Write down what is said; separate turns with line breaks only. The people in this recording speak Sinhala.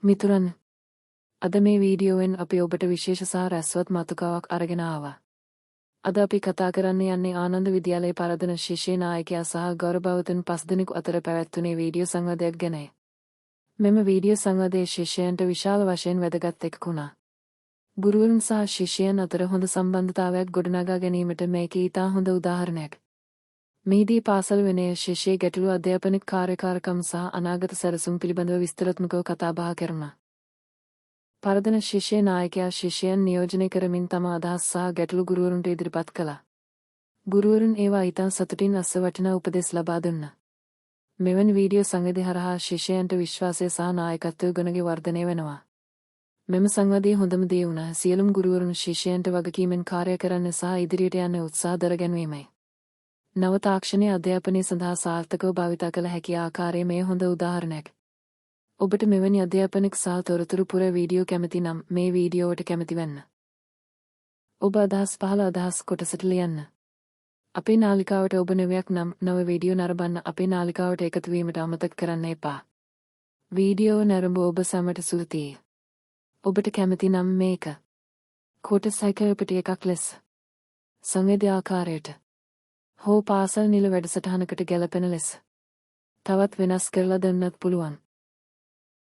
මිතුරන් අද මේ වීඩියෝවෙන් අපි ඔබට විශේෂ සහ රැස්වත් මාතෘකාවක් අරගෙන ආවා. අද අපි කතා කරන්න යන්නේ ආනන්ද විද්‍යාලයේ පරදන ශිෂ්‍ය නායකයා සහ ගෞරවවතුන් 5 දෙනෙකු අතර පැවැත්වුණේ වීඩියෝ සංවාදයක් ගැනයි. මෙම වීඩියෝ සංවාදයේ ශිෂ්‍යයන්ට විශාල වශයෙන් වැදගත් එකක් වුණා. ගුරුවරුන් සහ ශිෂ්‍යයන් අතර හොඳ සම්බන්ධතාවයක් ගොඩනගා ගැනීමට මේක ඊටා හොඳ උදාහරණයක්. මෙහිදී පාසල් විනය, ශිෂ්‍ය ගැටළු, අධ්‍යාපනික කාර්යකාරකම් සහ අනාගත සැලසුම් පිළිබඳව විස්තරාත්මකව කතාබහ කරනවා. පරදන ශිෂ්‍ය නායකයා ශිෂ්‍යයන් නියෝජනය කරමින් තම අදහස් සහ ගැටළු ගුරුවරුන්ට ඉදිරිපත් කළා. ගුරුවරුන් ඒවා ඊටා සතුටින් අස්ස වටිනා උපදෙස් ලබා දුන්නා. මෙවැනි වීඩියෝ සංවාදය හරහා ශිෂ්‍යයන්ට විශ්වාසය සහ නායකත්වය ගුණගේ වර්ධනය වෙනවා. මෙම සංවාදයේ හොඳම දේ වුණා සියලුම ගුරුවරුන් ශිෂ්‍යයන්ට වගකීමෙන් කාර්ය කරන්න සහ ඉදිරියට යන්න උත්සාහ දරගැන්වීමයි. නව තාක්ෂණීය අධ්‍යාපනය සඳහා සාර්ථකව භාවිත කළ හැකි ආකාරයේ මේ හොඳ උදාහරණයක්. ඔබට මෙවැනි අධ්‍යාපනික සහ තොරතුරු පුර වීඩියෝ කැමති නම් මේ වීඩියෝවට කැමති වෙන්න. ඔබ අදහස් පහළ අදහස් කොටසට ලියන්න. අපේ නාලිකාවට ඔබ නවයක් නම් නව වීඩියෝ නරඹන්න අපේ නාලිකාවට එකතු වීමට අමතක කරන්න එපා. වීඩියෝව නැරඹ ඔබ සැමට ස්තුතියි. ඔබට කැමති නම් මේක කොටස් 6කට ලෙස සංවේදී ආකාරයට හෝ පාසල් නිල වැඩසටහනකට ගැලපෙන ලෙස තවත් වෙනස් කරලා දෙන්නත් පුළුවන්.